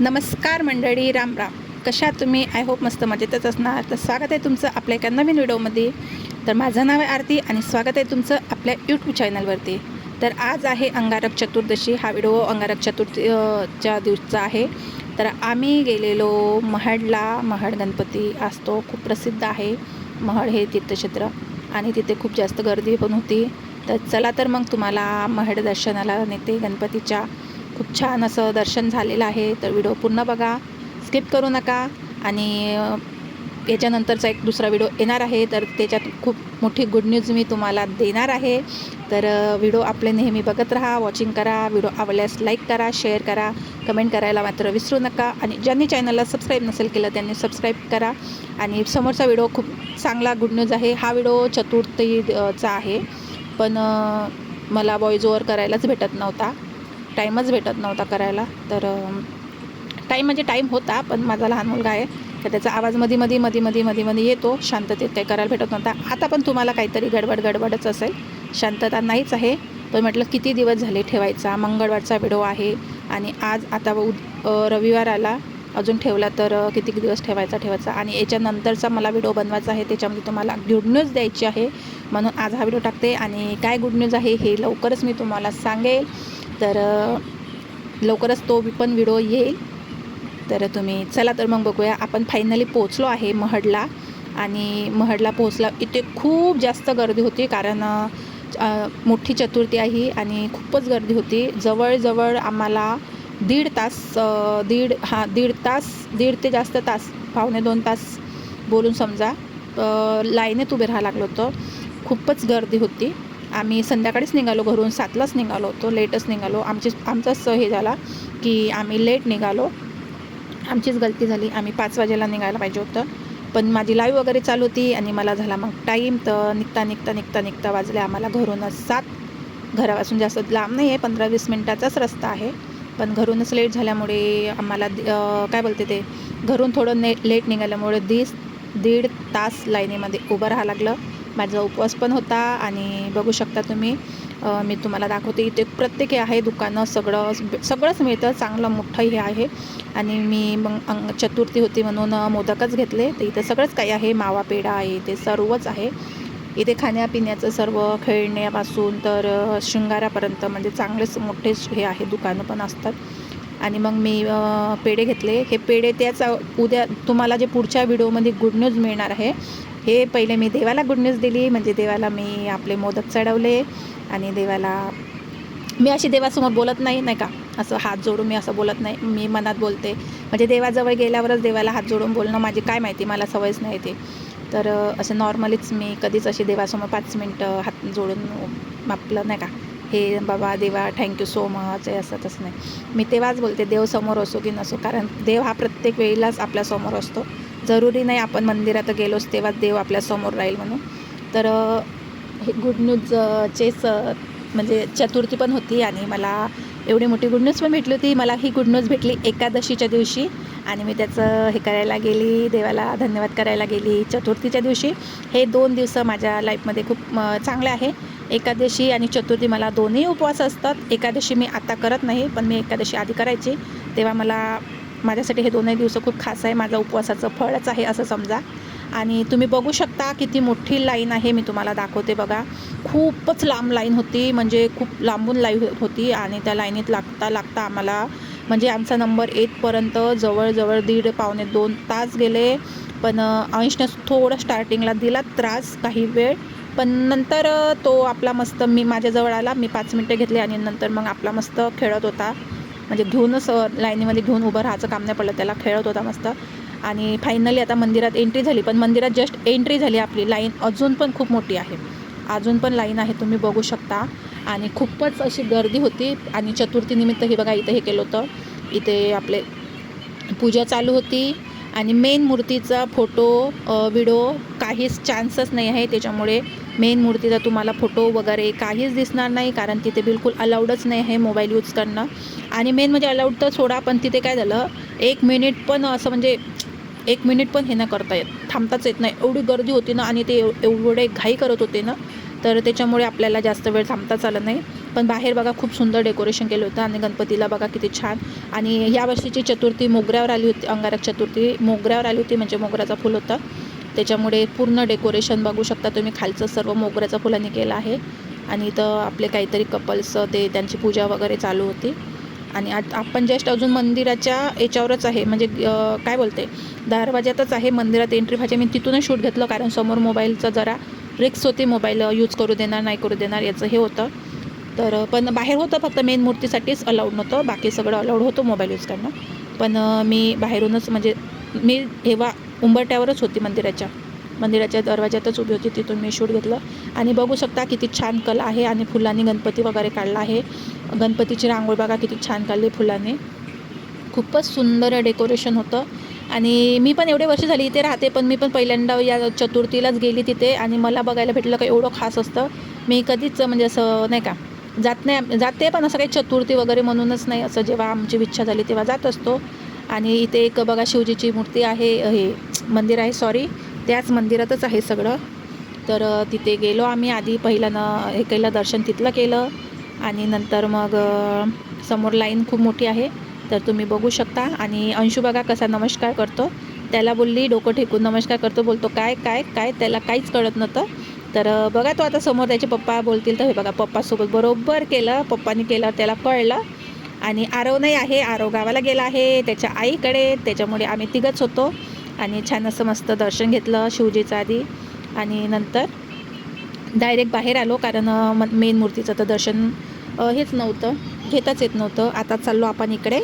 नमस्कार मंडळी, राम राम. कशा तुम्ही? आय होप मस्त मजेतच असणार. तर स्वागत आहे तुमचं आपल्या एका नवीन व्हिडिओमध्ये. तर माझं नाव आहे आरती आणि स्वागत आहे तुमचं आपल्या यूट्यूब चॅनलवरती. तर आज आहे अंगारक चतुर्दशी. हा व्हिडिओ अंगारक चतुर्थीच्या दिवसाचा आहे. तर आम्ही गेलेलो महाडला. महाड गणपती असतो, खूप प्रसिद्ध आहे महाड हे तीर्थक्षेत्र आणि तिथे खूप जास्त गर्दी पण होती. तर चला तर मग तुम्हाला महाड दर्शनाला नेते गणपतीच्या. खूप छान असं दर्शन झालेलं आहे. तर व्हिडिओ पूर्ण बघा, स्किप करू नका. आणि याच्यानंतरचा एक दुसरा व्हिडिओ येणार आहे, तर त्याच्यात खूप मोठी गुड न्यूज मी तुम्हाला देणार आहे. तर व्हिडिओ आपले नेहमी बघत राहा, वॉचिंग करा. व्हिडिओ आवडल्यास लाईक करा, शेअर करा, कमेंट करायला मात्र विसरू नका. आणि ज्यांनी चॅनलला सबस्क्राईब नसेल केलं त्यांनी सबस्क्राईब करा. आणि समोरचा व्हिडिओ खूप चांगला गुड न्यूज आहे. हा व्हिडिओ चतुर्थीचा आहे, पण मला व्हॉईस ओव्हर करायलाच भेटत नव्हता, टाईमच भेटत नव्हता करायला. तर टाईम म्हणजे टाईम होता, पण माझा लहान मुलगा आहे तर त्याचा आवाज मध्ये येतो. शांततेत काही करायला भेटत नव्हता. आता पण तुम्हाला काहीतरी गडबडच असेल, शांतता नाहीच आहे. तर म्हटलं किती दिवस झाले ठेवायचा. मंगळवारचा व्हिडिओ आहे आणि आज आता रविवार आला, अजून ठेवला तर किती दिवस ठेवायचा. आणि याच्यानंतरचा मला व्हिडिओ बनवायचा आहे, त्याच्यामध्ये तुम्हाला गुड न्यूज द्यायची आहे, म्हणून आज हा व्हिडिओ टाकते. आणि काय गुड न्यूज आहे हे लवकरच मी तुम्हाला सांगेल. तर लवकरच तो पण व्हिडिओ येईल. तर तुम्ही चला तर मग बघूया. आपण फायनली पोचलो आहे महाडला. आणि महाडला पोचला, इथे खूप जास्त गर्दी होती, कारण मोठी चतुर्थी आहे आणि खूपच गर्दी होती. जवळजवळ आम्हाला दीड ते जास्त तास, पावणे 2 तास बोलून समजा, लाईनीत उभे राहावं लागलं होतं. खूपच गर्दी होती. आम्ही संध्याकाळीच निघालो घरून, 7लाच निघालो होतो, लेटच निघालो. आमचाच हे झाला की आम्ही लेट निघालो. आमचीच गलती झाली. आम्ही 5 वाजेला निघायला पाहिजे होतं, पण माझी लाईव्ह वगैरे चालू होती आणि मला झाला मग टाईम. तर निघता वाजले आम्हाला घरूनच 7. घरापासून जास्त लांब नाही आहे, 15-20 मिनटाचाच रस्ता आहे, पण घरूनच लेट झाल्यामुळे आम्हाला काय बोलते ते, घरून थोडं लेट निघाल्यामुळे दीड तास लाईनीमध्ये उभं राहावं लागलं. माझा उपवास पण होता. आणि बघू शकता तुम्ही, मी तुम्हाला दाखवते. इथे प्रत्येक हे आहे दुकानं, सगळंच मिळतं, चांगलं मोठं हे आहे. आणि मी मग चतुर्थी होती म्हणून मोदकच घेतले. तर इथे सगळंच काही आहे, मावा पेढा आहे, इथे सर्वच आहे. इथे खाण्यापिण्याचं सर्व, खेळण्यापासून तर शृंगारापर्यंत, म्हणजे चांगलेच मोठे हे आहे, दुकानं पण असतात. आणि मग मी पेढे घेतले. हे पेढे त्याच उद्या तुम्हाला जे पुढच्या व्हिडिओमध्ये गुड न्यूज मिळणार आहे. हे पहिले मी देवाला गुड न्यूज दिली, म्हणजे देवाला मी आपले मोदक चढवले. आणि देवाला मी अशी देवासमोर बोलत नाही का, असं हात जोडून मी असं बोलत नाही, मी मनात बोलते. म्हणजे देवाजवळ गेल्यावरच देवाला हात जोडून बोलणं माझी काय माहिती, मला सवयच नाही ते. तर असं नॉर्मलीच मी कधीच अशी देवासमोर 5 मिनटं हात जोडून आपलं नाही का, हे बाबा देवा थँक्यू सो मच, हे असं तसं नाही. मी तेव्हाच बोलते, देव समोर असो की नसो, कारण देव हा प्रत्येक वेळेलाच आपल्यासमोर असतो. जरुरी नाही आपण मंदिरात गेलोच तेव्हाच देव आपल्यासमोर राहील म्हणून. तर हे गुड न्यूजचेच, म्हणजे चतुर्थी पण होती आणि मला एवढी मोठी गुड न्यूज पण भेटली होती. मला ही गुड न्यूज भेटली एकादशीच्या दिवशी, आणि मी त्याचं हे करायला गेली, देवाला धन्यवाद करायला गेली चतुर्थीच्या दिवशी. हे 2 दिवस माझ्या लाईफमध्ये खूप चांगले आहे. एकादशी आणि चतुर्थी मला दोन्ही उपवास असतात. एकादशी मी आता करत नाही, पण मी एकादशी आधी करायची, तेव्हा माझ्यासाठी हे 2ही दिवस खूप खास आहे. माझं उपवासाचं फळच आहे असं समजा. आणि तुम्ही बघू शकता किती मोठी लाईन आहे, मी तुम्हाला दाखवते बघा. खूपच लांब लाईन होती, म्हणजे खूप लांबून लाईन होती. आणि त्या लाईनीत लागता आम्हाला, म्हणजे आमचा नंबर येतपर्यंत जवळजवळ पावणे 2 तास गेले. पण अंशने थोडं स्टार्टिंगला दिला त्रास काही वेळ, पण नंतर तो आपला मस्त माझ्याजवळ आला. मी 5 मिनटं घेतली आणि नंतर मग आपला मस्त खेळत होता, म्हणजे घेऊनच लाईनीमध्ये घेऊन उभं राहायचं काम नाही पडलं त्याला, खेळत होता मस्त. आणि फायनली आता मंदिरात एंट्री झाली, पण मंदिरात जस्ट एंट्री झाली आपली, लाईन अजून पण खूप मोठी आहे, अजून पण लाईन आहे, तुम्ही बघू शकता. आणि खूपच अशी गर्दी होती. आणि चतुर्थीनिमित्त हे बघा, इथं हे केलं होतं, इथे आपले पूजा चालू होती. आणि मेन मूर्तीचा फोटो व्हिडिओ काहीच चान्सच नाही आहे, त्याच्यामुळे मेन मूर्तीचा तुम्हाला फोटो वगैरे काहीच दिसणार नाही, कारण तिथे बिलकुल अलाउडच नाही आहे मोबाईल यूज करणं. आणि मेन म्हणजे अलाउड तर सोडा, पण तिथे काय झालं, 1 मिनिट पण असं, म्हणजे 1 मिनिट पण हे न करता येत, थांबताच येत नाही, एवढी गर्दी होती ना. आणि ते एवढे घाई करत होते ना, तर त्याच्यामुळे आपल्याला जास्त वेळ थांबताच आलं नाही. पण बाहेर बघा खूप सुंदर डेकोरेशन केलं होतं आणि गणपतीला बघा किती छान. आणि ह्या वर्षीची चतुर्थी मोगऱ्यावर आली होती, अंगारक चतुर्थी मोगऱ्यावर आली होती, म्हणजे मोगऱ्याचा फूल होता. त्याच्यामुळे पूर्ण डेकोरेशन बघू शकता तुम्ही, खालचं सर्व मोगऱ्याच्या फुलांनी केलं आहे. आणि इथं आपले काहीतरी कपल्स ते त्यांची पूजा वगैरे चालू होती. आणि आज आपण जस्ट अजून मंदिराच्या याच्यावरच आहे, म्हणजे काय बोलते, दरवाज्यातच आहे. मंदिरात एंट्री व्हायची, मी तिथूनच शूट घेतलं कारण समोर मोबाईलचं जरा रिक्स होती, मोबाईल यूज करू देणार नाही करू देणार याचं हे होतं. तर पण बाहेर होतं, फक्त मेन मूर्तीसाठीच अलाउड नव्हतं, बाकी सगळं अलाउड होतं मोबाईल यूज करणं. पण मी बाहेरूनच, म्हणजे मी हेवा उंबरट्यावरच होती, मंदिराच्या दरवाज्यातच उभी होती, तिथून मी शूट घेतलं. आणि बघू शकता किती छान कला आहे आणि फुलांनी गणपती वगैरे काढला आहे. गणपतीची रांगोळी बघा किती छान काढली फुलांनी, खूपच सुंदर डेकोरेशन होतं. आणि मी पण एवढे वर्ष झाली इथे राहते, पण मी पण पहिल्यांदा या चतुर्थीलाच गेली तिथे आणि मला बघायला भेटलं का एवढं खास असतं. मी कधीच म्हणजे असं नाही का जाते, पण असं काही चतुर्थी वगैरे म्हणूनच नाही, असं जेव्हा आमची इच्छा झाली तेव्हा जात असतो. आणि इथे एक बघा शिवजीची मूर्ती आहे, हे मंदिर आहे, सॉरी त्याच मंदिरातच आहे सगळं. तर तिथे गेलो आम्ही आधी, पहिल्यानं हे केलं दर्शन तिथलं केलं. आणि नंतर मग समोर लाईन खूप मोठी आहे, तर तुम्ही बघू शकता. आणि अंशू बघा कसा नमस्कार करतो, त्याला बोलली डोकं ठेकून नमस्कार करतो, बोलतो काय काय काय, त्याला काहीच कळत नव्हतं. तर बघा तो आता समोर त्याचे पप्पा बोलतील, तर हे बघा पप्पासोबत बरोबर केलं, पप्पानी केलं त्याला कळलं. आणि आरव नाही आहे, आरव गावाला गेला आहे त्याच्या आईकडे, त्याच्यामुळे आम्ही तिघंच होतो. आणि छान असं मस्त दर्शन घेतलं शिवजीचं आधी, आणि नंतर डायरेक्ट बाहेर आलो, कारण मेन मूर्तीचं तर दर्शन हेच नव्हतं, घेताच येत नव्हतं. आता चाललो आपण इकडे.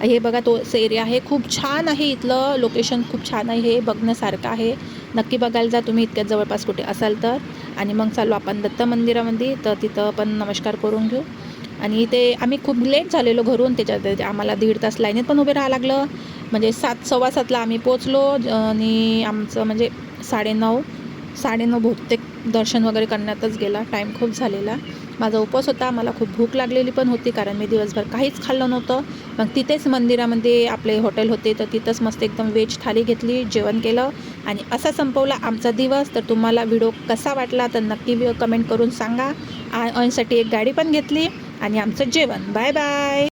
हे बघा तो एरिया आहे, खूप छान आहे, इथलं लोकेशन खूप छान आहे, हे बघण्यासारखं आहे. नक्की बघायला जा तुम्ही इतक्यात जवळपास कुठे असाल तर. आणि मग चाललो आपण दत्त मंदिरामध्ये, तर तिथं पण नमस्कार करून घेऊ. आणि ते आम्ही खूप लेट झालेलो घरून, त्याच्यात आम्हाला 1.5 तास लाईनीत पण उभे राहावं लागलं. म्हणजे 7:15 आम्ही पोचलो. आणि आमचं म्हणजे 9:30 बहुतेक दर्शन वगैरे करण्यातच गेला, टाईम खूप झालेला. माझा उपवास होता, मला खूप भूक लागलेली पण होती, कारण मी दिवसभर काहीच खाल्लं नव्हतं. मग तिथेच मंदिरामध्ये आपले हॉटेल होते, तर तिथंच मस्त एकदम व्हेज थाली घेतली, जेवण केलं आणि असा संपवला आमचा दिवस. तर तुम्हाला व्हिडिओ कसा वाटला तर नक्की कमेंट करून सांगा. अंशसाठी एक गाडी पण घेतली आणि आमचं जेवण. Bye bye.